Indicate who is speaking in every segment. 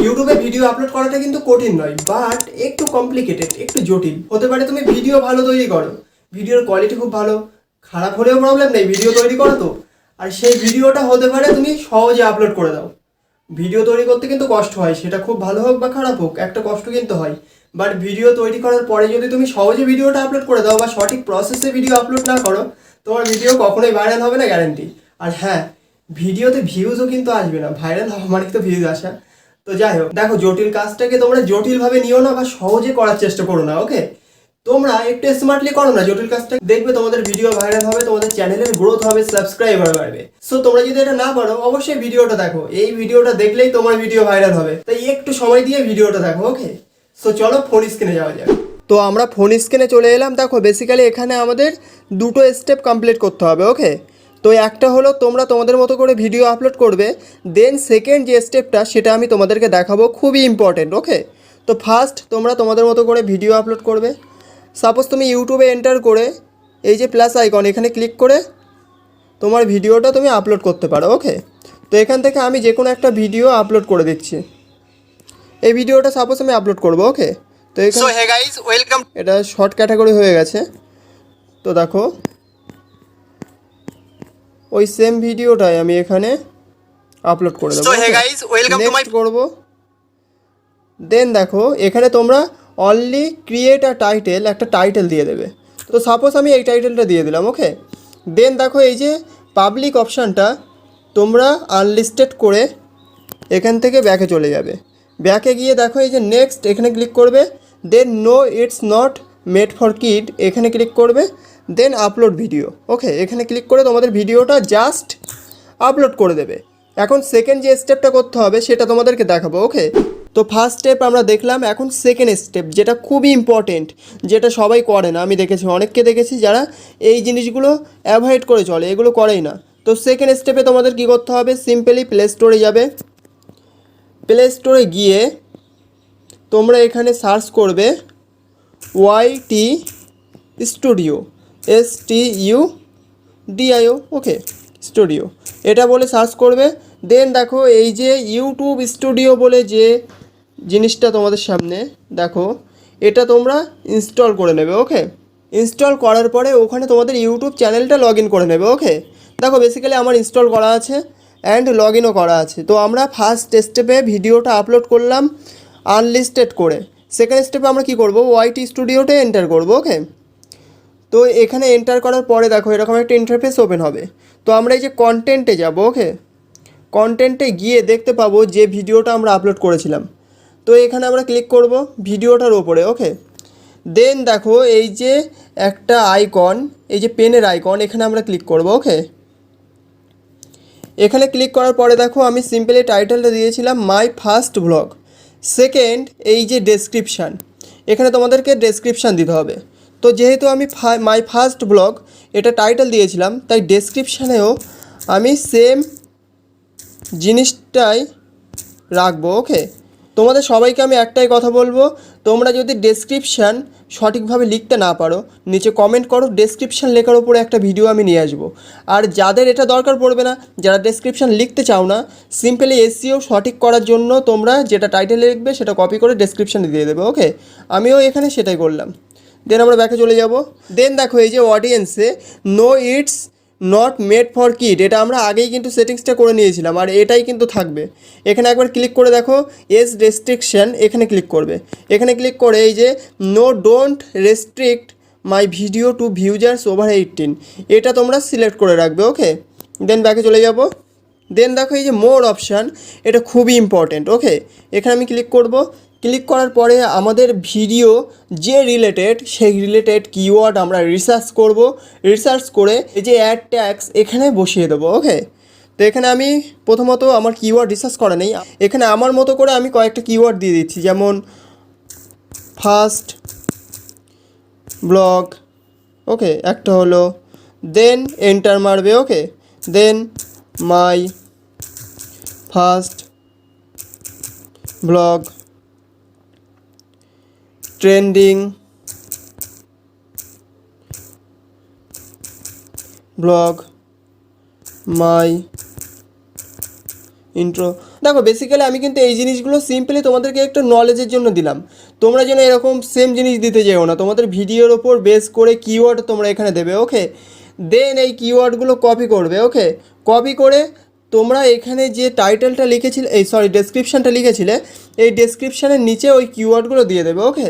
Speaker 1: ইউটিউবে video upload করাটা কিন্তু কঠিন নয়, বাট একটু কমপ্লিকেটেড, একটু জটিল হতে পারে। তুমি ভিডিও ভালো তৈরি করো, ভিডিওর কোয়ালিটি খুব ভালো, খারাপ হলেও প্রবলেম নেই, ভিডিও তৈরি করো তো। আর সেই ভিডিওটা হতে পারে তুমি সহজে আপলোড করে দাও। ভিডিও তৈরি করতে কিন্তু কষ্ট হয়, সেটা খুব ভালো হোক বা খারাপ হোক, একটা কষ্ট কিন্তু হয়। বাট ভিডিও তৈরি করার পরে যদি তুমি সহজে ভিডিওটা আপলোড করে দাও বা সঠিক প্রসেসে ভিডিও আপলোড না করো, তোমার ভিডিও কখনোই ভাইরাল হবে না, গ্যারান্টি। আর হ্যাঁ, ভিডিওতে ভিউজও কিন্তু আসবে না, ভাইরাল হওয়া মানে তো ভিউজ আসা। তো যাই হোক, দেখো জটিল কাজটাকে তোমরা জটিলভাবে নিও না বা সহজে করার চেষ্টা করো না, ওকে? তোমরা একটু স্মার্টলি করো না জটিল কাজটা, দেখবে তোমাদের ভিডিও ভাইরাল হবে, তোমাদের চ্যানেলের গ্রোথ হবে, সাবস্ক্রাইবার বাড়বে। সো তোমরা যদি এটা না পারো, অবশ্যই ভিডিওটা দেখো, এই ভিডিওটা দেখলেই তোমার ভিডিও ভাইরাল হবে, তাই একটু সময় দিয়ে ভিডিওটা দেখো, ওকে? সো চলো ফোন স্ক্রিনে যাওয়া যাক। তো আমরা ফোন স্ক্রিনে চলে এলাম। দেখো বেসিক্যালি এখানে আমাদের দুটো স্টেপ কমপ্লিট করতে হবে, ওকে? তো একটা হলো তোমরা তোমাদের মতো করে ভিডিও আপলোড করবে, দেন সেকেন্ড যে স্টেপটা সেটা আমি তোমাদেরকে দেখাবো, খুবই ইম্পর্টেন্ট, ওকে? তো ফার্স্ট তোমরা তোমাদের মতো করে ভিডিও আপলোড করবে। সাপোজ তুমি ইউটিউবে এন্টার করে এই যে প্লাস আইকন, এখানে ক্লিক করে তোমার ভিডিওটা তুমি আপলোড করতে পারো, ওকে? তো এখান থেকে আমি যে কোনো একটা ভিডিও আপলোড করে দিচ্ছি। এই ভিডিওটা সাপোজ আমি আপলোড করব, ওকে? তো এখানে হে গাইস, ওয়েলকাম। এটা শর্ট ক্যাটাগরি হয়ে গেছে। তো দেখো ওই সেম ভিডিওটাই আমি এখানে আপলোড করে দেবো। Hey guys, welcome to my করব। দেন দেখো এখানে তোমরা অনলি ক্রিয়েট আ টাইটেল, একটা টাইটেল দিয়ে দেবে। তো সাপোজ আমি এই টাইটেলটা দিয়ে দিলাম, ওকে? দেন দেখো এই যে পাবলিক অপশানটা তোমরা আনলিস্টেড করে এখান থেকে ব্যাকে চলে যাবে। ব্যাকে গিয়ে দেখো এই যে নেক্সট, এখানে ক্লিক করবে। Then no it's not made for kid, এখানে ক্লিক করবে। Then upload video, okay? এখানে ক্লিক করে তোমাদের ভিডিওটা জাস্ট আপলোড করে দেবে। এখন সেকেন্ড যে স্টেপটা করতে হবে সেটা তোমাদেরকে দেখাবো, ওকে? তো ফার্স্ট স্টেপ আমরা দেখলাম, এখন সেকেন্ড স্টেপ যেটা খুবই ইম্পর্টেন্ট, যেটা সবাই করে না। আমি দেখেছি, অনেককে দেখেছি যারা এই জিনিসগুলো অ্যাভয়েড করে চলে, এগুলো করেই না। তো সেকেন্ড স্টেপে তোমাদের কী করতে হবে, সিম্পলি প্লে স্টোরে যাবে। প্লে স্টোরে গিয়ে তোমরা এখানে সার্চ করবে ওয়াইটি স্টুডিও, STUDIO, ওকে? স্টুডিও এটা বলে সার্চ করবে। দেন দেখো এই যে ইউটিউব স্টুডিও বলে যে জিনিসটা তোমাদের সামনে, দেখো এটা তোমরা ইনস্টল করে নেবে, ওকে? ইনস্টল করার পরে ওখানে তোমাদের ইউটিউব চ্যানেলটা লগ ইন করে নেবে, ওকে? দেখো বেসিক্যালি আমার ইনস্টল করা আছে অ্যান্ড লগ ইনও করা আছে। তো আমরা ফার্স্ট স্টেপে ভিডিওটা আপলোড করলাম আনলিস্টেড করে। সেকেন্ড স্টেপে আমরা কী করবো, ওয়াইটি স্টুডিওতে এন্টার করবো, ওকে? তো এখানে এন্টার করার পরে দেখো এরকম একটা ইন্টারফেস ওপেন হবে। তো আমরা এই যে কন্টেন্টে যাব, ওকে? কন্টেন্টে গিয়ে দেখতে পাবো যে ভিডিওটা আমরা আপলোড করেছিলাম। তো এখানে আমরা ক্লিক করব ভিডিওটার ওপরে, ওকে? দেন দেখো এই যে একটা আইকন, এই যে পেনের আইকন, এখানে আমরা ক্লিক করব, ওকে? এখানে ক্লিক করার পরে দেখো আমি সিম্পলি টাইটেলটা দিয়েছিলাম মাই ফার্স্ট ব্লগ। সেকেন্ড এই যে ডেসক্রিপশান, এখানে তোমাদেরকে ডেসক্রিপশান দিতে হবে। তো যেহেতু আমি মাই ফার্স্ট ব্লগ এটা টাইটেল দিয়েছিলাম, তাই ডেসক্রিপশানেও আমি সেম জিনিসটাই রাখবো, ওকে? তোমাদের সবাইকে আমি একটাই কথা বলবো, তোমরা যদি ডেসক্রিপশান সঠিকভাবে লিখতে না পারো, নিচে কমেন্ট করো, ডেসক্রিপশান লেখার উপরে একটা ভিডিও আমি নিয়ে আসবো। আর যাদের এটা দরকার পড়বে না, যারা ডেসক্রিপশান লিখতে চাও না, সিম্পলি SEO সঠিক করার জন্য তোমরা যেটা টাইটেলে লিখবে সেটা কপি করে ডেসক্রিপশানে দিয়ে দেবে, ওকে? আমিও এখানে সেটাই করলাম। দেন আমরা ব্যাকে চলে যাব। দেন দেখো এই যে অডিয়েন্সে no it's not made for kid, এটা আমরা আগেই কিন্তু সেটিংসটা করে নিয়েছিলাম, আর এটাই কিন্তু থাকবে। এখানে একবার ক্লিক করে দেখো এস রেস্ট্রিকশন, এখানে ক্লিক করবে। এখানে ক্লিক করে এই যে no don't restrict my video to viewers over 18, এটা তোমরা সিলেক্ট করে রাখবে, ওকে? দেন ব্যাকে চলে যাব। দেন দেখো এই যে মোর অপশান, এটা খুবই ইম্পর্টেন্ট, ওকে? এখানে আমি ক্লিক করব। ক্লিক করার পরে আমাদের ভিডিও যে রিলেটেড সেই রিলেটেড কিওয়ার্ড আমরা রিসার্চ করব। রিসার্চ করে এই যে অ্যাড ট্যাগস এখানে বসিয়ে দেবো, ওকে? তো এখানে আমি প্রথমত আমার কিওয়ার্ড রিসার্চ করা নেই, এখানে আমার মতো করে আমি কয়েকটা কিওয়ার্ড দিয়ে দিচ্ছি, যেমন ফার্স্ট ব্লগ, ওকে? একটা হলো। দেন এন্টার মারবে, okay? Then my first blog trending blog my intro. দেখো বেসিক্যালি আমি কিন্তু এই জিনিসগুলো সিম্পলি তোমাদেরকে একটু নলেজের জন্য দিলাম, তোমরা যেন এরকম সেম জিনিস দিতে যেও না, তোমাদের ভিডিওর ওপর বেস করে কিওয়ার্ড তোমরা এখানে দেবে, ওকে। দেন এই কিওয়ার্ডগুলো কপি করবে, ওকে। কপি করে তোমরা এখানে যে টাইটেলটা লিখেছিলে, ডেসক্রিপশানটা লিখেছিলে, এই ডেসক্রিপশানের নিচে ওই কিওয়ার্ডগুলো দিয়ে দেবে, ওকে।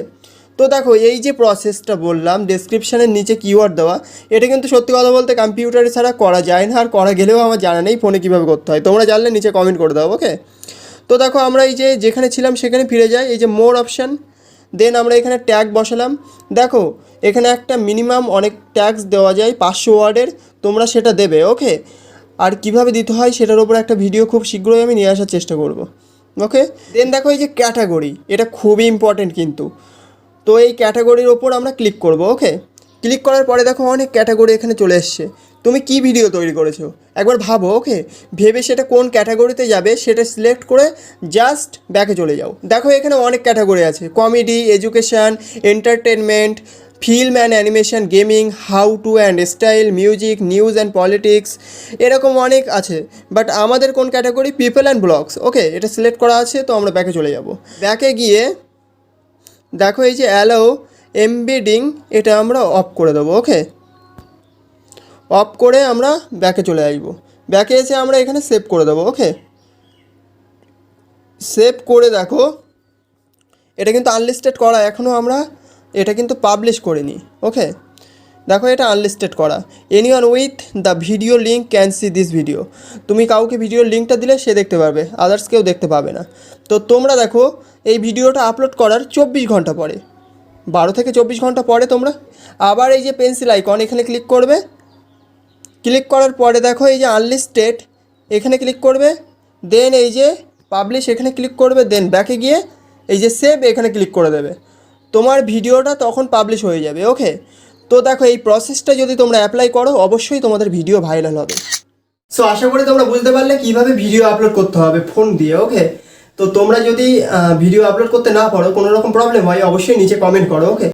Speaker 1: তো দেখো এই যে প্রসেসটা বললাম ডেসক্রিপশানের নিচে কিওয়ার্ড দেওয়া, এটা কিন্তু সত্যি কথা বলতে কম্পিউটারে ছাড়া করা যায় না, আর করা গেলেও আমার জানা নেই ফোনে কীভাবে করতে হয়, তোমরা জানলে নিচে কমেন্ট করে দাও, ওকে। তো দেখো আমরা এই যে যেখানে ছিলাম সেখানে ফিরে যাই, এই যে মোর অপশান, দেন আমরা এখানে ট্যাগ বসালাম। দেখো এখানে একটা মিনিমাম অনেক ট্যাগস দেওয়া যায় 500 ওয়ার্ডের, তোমরা সেটা দেবে, ওকে। আর কিভাবে দিতে হয় সেটার উপর একটা ভিডিও খুব শীঘ্রই আমি নিয়ে আসার চেষ্টা করব, ওকে। দেন দেখো এই যে ক্যাটাগরি, এটা খুবই ইম্পর্টেন্ট কিন্তু। তো এই ক্যাটাগরির ওপর আমরা ক্লিক করব, ওকে। ক্লিক করার পরে দেখো অনেক ক্যাটাগরি এখানে চলে এসছে, তুমি কি ভিডিও তৈরি করেছো একবার ভাবো, ওকে। ভেবে সেটা কোন ক্যাটাগরিতে যাবে সেটা সিলেক্ট করে জাস্ট ব্যাকে চলে যাও। দেখো এখানে অনেক ক্যাটাগরি আছে, comedy, education, entertainment, film and animation, gaming, how to and style, music, news and politics, এরকম অনেক আছে। বাট আমাদের কোন ক্যাটাগরি? পিপল অ্যান্ড ব্লগস, ওকে। এটা সিলেক্ট করা আছে, তো আমরা ব্যাকে চলে যাব। ব্যাকে গিয়ে দেখো এই যে অ্যালাউ এমবেডিং, এটা আমরা অফ করে দেবো, ওকে। অফ করে আমরা ব্যাকে চলে আসবো। ব্যাকে এসে আমরা এখানে সেভ করে দেবো, ওকে। সেভ করে দেখো এটা কিন্তু আনলিস্টেড করা, এখনও আমরা এটা কিন্তু পাবলিশ করিনি, ওকে। দেখো এটা আনলিস্টেড করা। Anyone with the video link can see this video, তুমি কাউকে ভিডিওর লিঙ্কটা দিলে সে দেখতে পারবে, আদার্স কেউ দেখতে পাবে না। তো তোমরা দেখো এই ভিডিওটা আপলোড করার 24 ঘন্টা পরে, 12 থেকে 24 ঘন্টা পরে তোমরা আবার এই যে পেন্সিল আইকন এখানে ক্লিক করবে। ক্লিক করার পরে দেখো এই যে আনলিস্টেড এখানে ক্লিক করবে, দেন এই যে পাবলিশ এখানে ক্লিক করবে, দেন ব্যাকে গিয়ে এই যে সেভ এখানে ক্লিক করে দেবে, তোমার ভিডিওটা তখন পাবলিশ হয়ে যাবে, ওকে। তো দেখো এই প্রসেসটা যদি তোমরা অ্যাপ্লাই করো অবশ্যই তোমাদের ভিডিও ভাইরাল হবে। সো আশা করি তোমরা বুঝতে পারলে কীভাবে ভিডিও আপলোড করতে হবে ফোন দিয়ে, ওকে। তো তোমরা যদি ভিডিও আপলোড করতে না পারো, কোনো রকম প্রবলেম হয়, অবশ্যই নিচে কমেন্ট করো, ওকে।